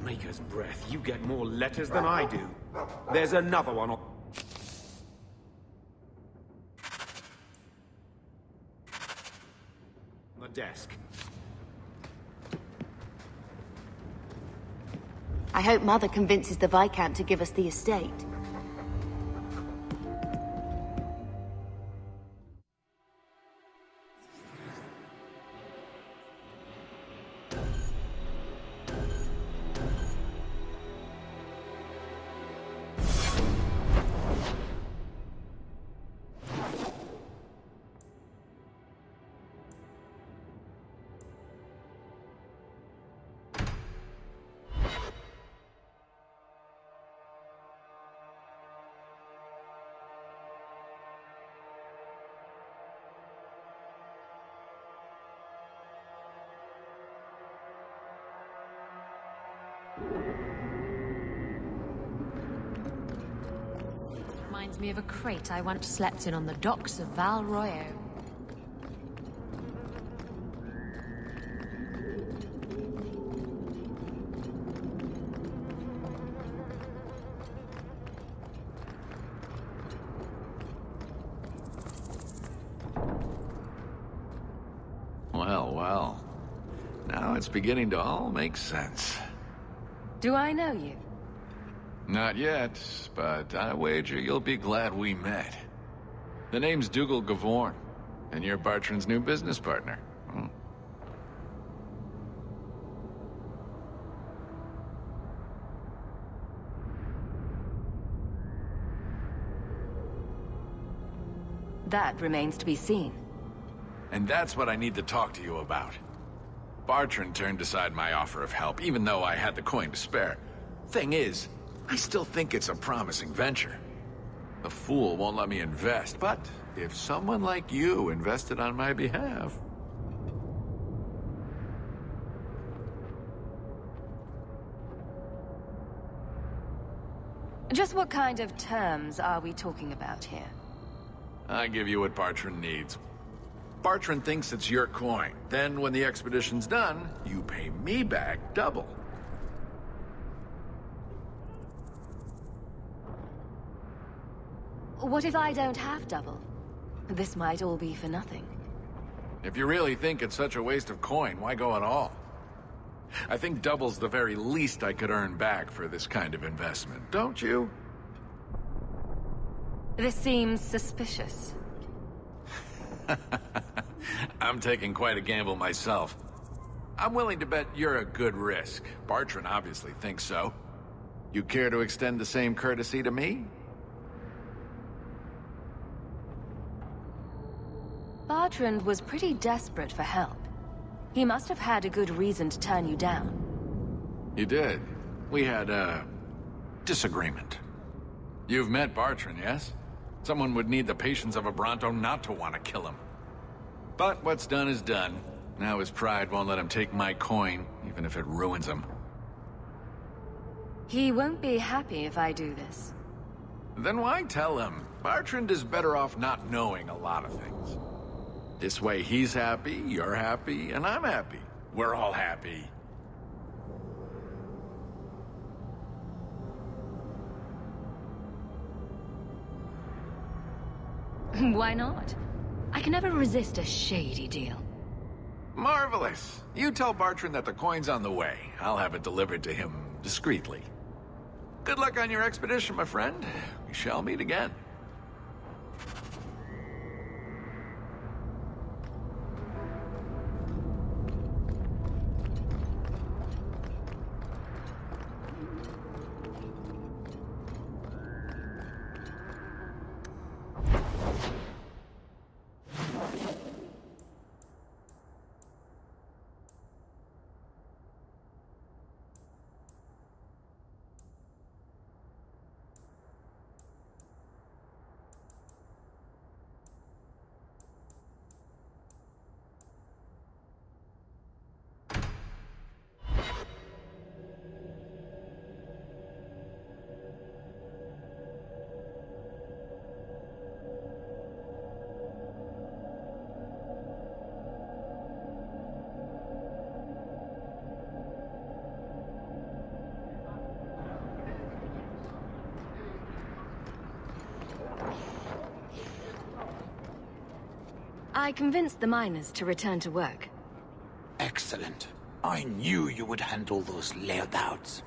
Maker's breath, you get more letters than I do. There's another one on the desk. I hope Mother convinces the Viscount to give us the estate. Reminds me of a crate I once slept in on the docks of Val Royeaux. Well, well. Now it's beginning to all make sense. Do I know you? Not yet, but I wager you'll be glad we met. The name's Dougal Gavorn, and you're Bartrand's new business partner. That remains to be seen. And that's what I need to talk to you about. Bartrand turned aside my offer of help, even though I had the coin to spare. Thing is, I still think it's a promising venture. The fool won't let me invest, but if someone like you invested on my behalf... Just what kind of terms are we talking about here? I give you what Bartrand needs. Bartrand thinks it's your coin. Then, when the expedition's done, you pay me back double. What if I don't have double? This might all be for nothing. If you really think it's such a waste of coin, why go at all? I think double's the very least I could earn back for this kind of investment, don't you? This seems suspicious. I'm taking quite a gamble myself. I'm willing to bet you're a good risk. Bartrand obviously thinks so. You care to extend the same courtesy to me? Bartrand was pretty desperate for help. He must have had a good reason to turn you down. He did. We had a disagreement. You've met Bartrand, yes? Someone would need the patience of a Bronto not to want to kill him. But what's done is done. Now his pride won't let him take my coin, even if it ruins him. He won't be happy if I do this. Then why tell him? Bartrand is better off not knowing a lot of things. This way he's happy, you're happy, and I'm happy. We're all happy. Why not? I can never resist a shady deal. Marvelous. You tell Bartrand that the coin's on the way. I'll have it delivered to him discreetly. Good luck on your expedition, my friend. We shall meet again. I convinced the miners to return to work. Excellent. I knew you would handle those layabouts.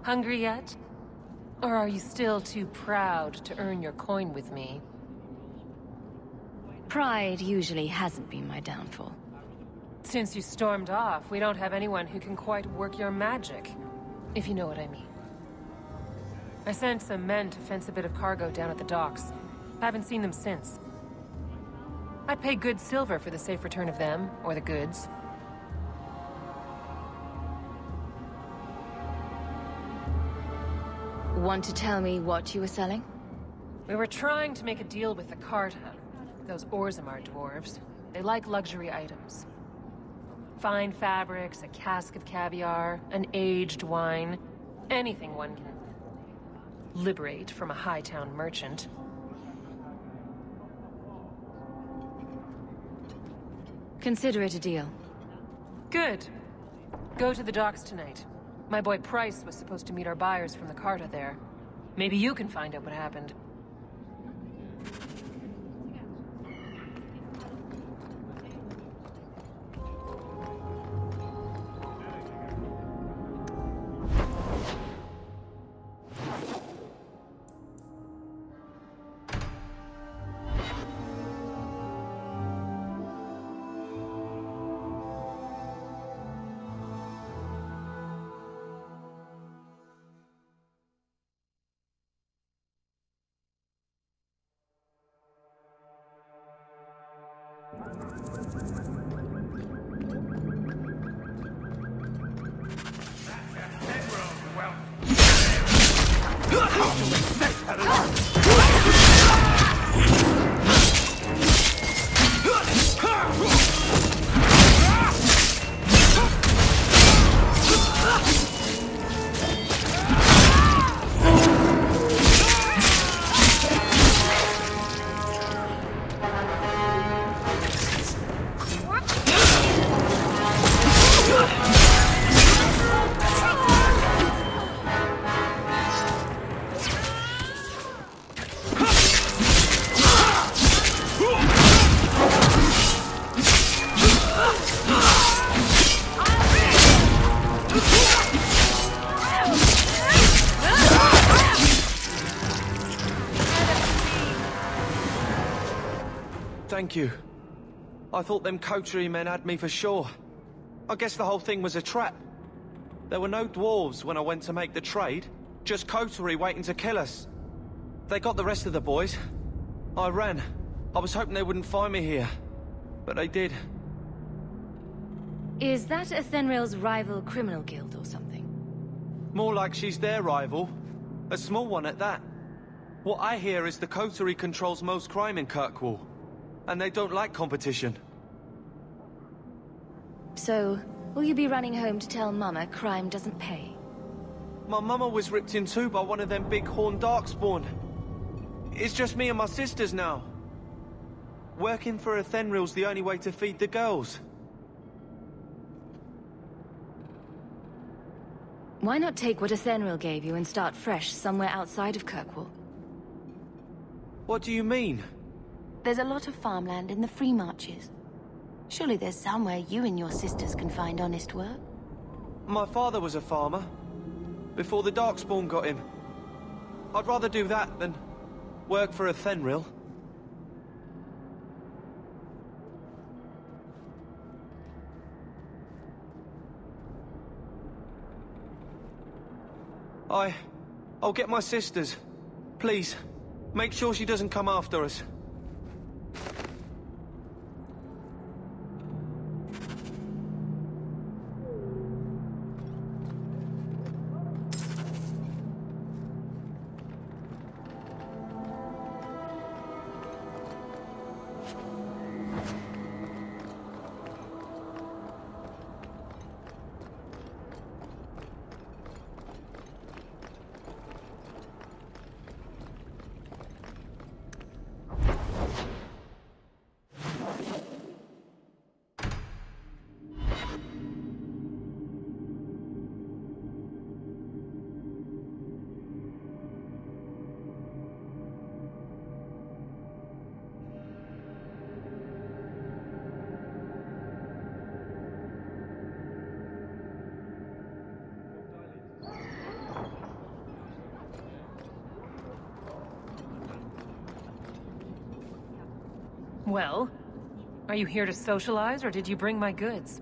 Hungry yet? Or are you still too proud to earn your coin with me? Pride usually hasn't been my downfall. Since you stormed off, we don't have anyone who can quite work your magic, if you know what I mean. I sent some men to fence a bit of cargo down at the docks. Haven't seen them since. I'd pay good silver for the safe return of them, or the goods. Want to tell me what you were selling? We were trying to make a deal with the Carta. Those Orzammar dwarves. They like luxury items. Fine fabrics, a cask of caviar, an aged wine. Anything one can liberate from a Hightown merchant. Consider it a deal. Good. Go to the docks tonight. My boy Price was supposed to meet our buyers from the Carta there. Maybe you can find out what happened. Thank you. I thought them coterie men had me for sure. I guess the whole thing was a trap. There were no dwarves when I went to make the trade. Just coterie waiting to kill us. They got the rest of the boys. I ran. I was hoping they wouldn't find me here. But they did. Is that Athenril's rival criminal guild or something? More like she's their rival. A small one at that. What I hear is the coterie controls most crime in Kirkwall. And they don't like competition. So, will you be running home to tell Mama crime doesn't pay? My mama was ripped in two by one of them big horned darkspawn. It's just me and my sisters now. Working for Athenril's the only way to feed the girls. Why not take what Athenril gave you and start fresh somewhere outside of Kirkwall? What do you mean? There's a lot of farmland in the Free Marches. Surely there's somewhere you and your sisters can find honest work. My father was a farmer. Before the Darkspawn got him. I'd rather do that than work for Athenril. I'll get my sisters. Please, make sure she doesn't come after us. Well, are you here to socialize, or did you bring my goods?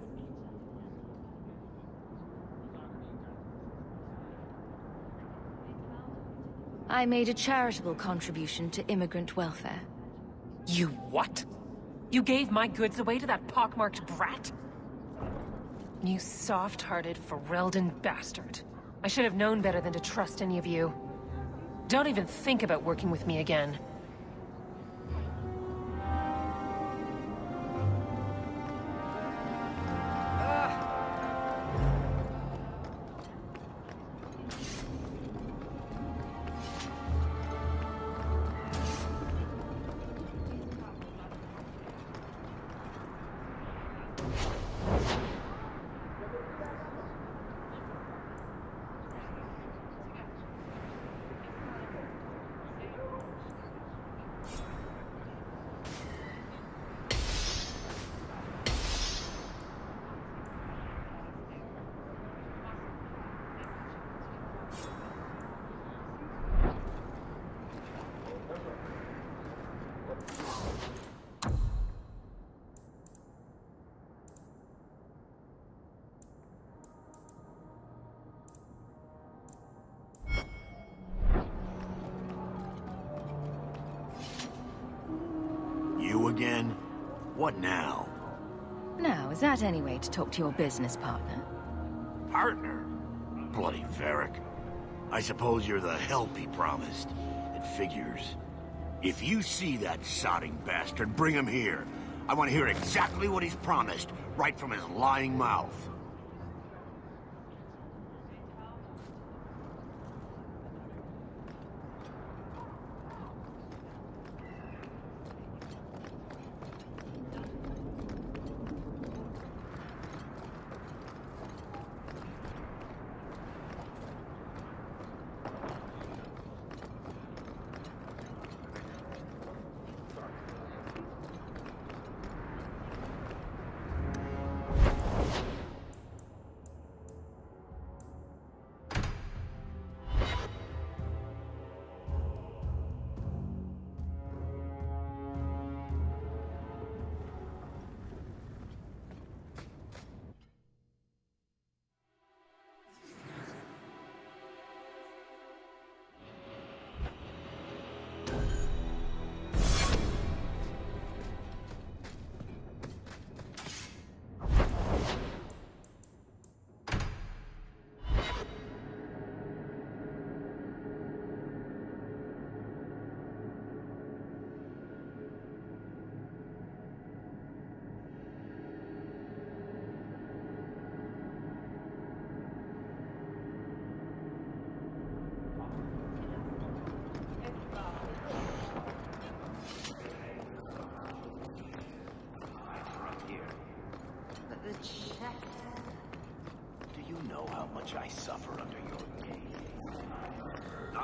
I made a charitable contribution to immigrant welfare. You what? You gave my goods away to that pockmarked brat? You soft-hearted Ferelden bastard. I should have known better than to trust any of you. Don't even think about working with me again. You again? What now? Now, is that any way to talk to your business partner? Partner? Bloody Varric. I suppose you're the help he promised. It figures. If you see that sodding bastard, bring him here. I want to hear exactly what he's promised, right from his lying mouth.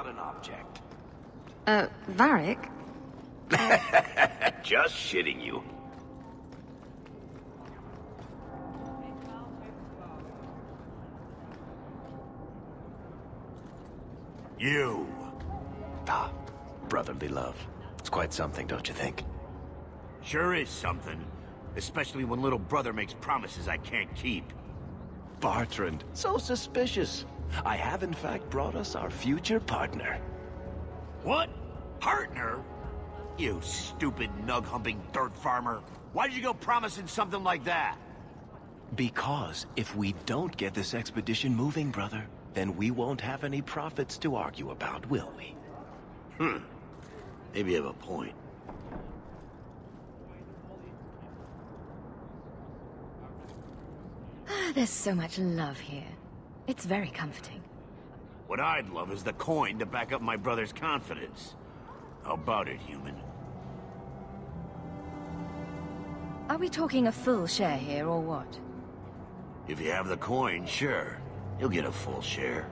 not an object. Varric? Just shitting you. You. Ah, brotherly love. It's quite something, don't you think? Sure is something. Especially when little brother makes promises I can't keep. Bartrand, so suspicious. I have in fact brought us our future partner. What? Partner? You stupid nug-humping dirt farmer. Why did you go promising something like that? Because if we don't get this expedition moving, brother, then we won't have any profits to argue about, will we? Maybe you have a point. There's so much love here. It's very comforting. What I'd love is the coin to back up my brother's confidence. How about it, human? Are we talking a full share here, or what? If you have the coin, sure. You'll get a full share.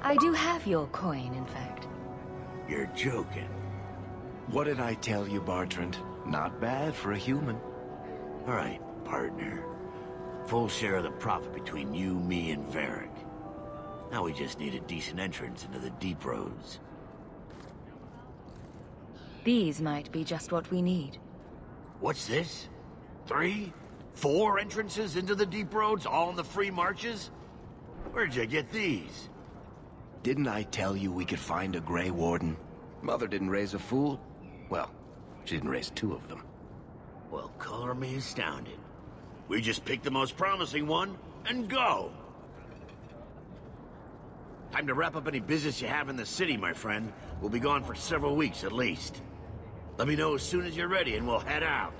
I do have your coin, in fact. You're joking. What did I tell you, Bartrand? Not bad for a human. All right, partner. Full share of the profit between you, me, and Varric. Now we just need a decent entrance into the deep roads. These might be just what we need. What's this? 3? 4 entrances into the deep roads, all in the free marches? Where'd you get these? Didn't I tell you we could find a Grey Warden? Mother didn't raise a fool. Well, she didn't raise 2 of them. Well, color me astounded. We just pick the most promising one, and go! Time to wrap up any business you have in the city, my friend. We'll be gone for several weeks at least. Let me know as soon as you're ready, and we'll head out.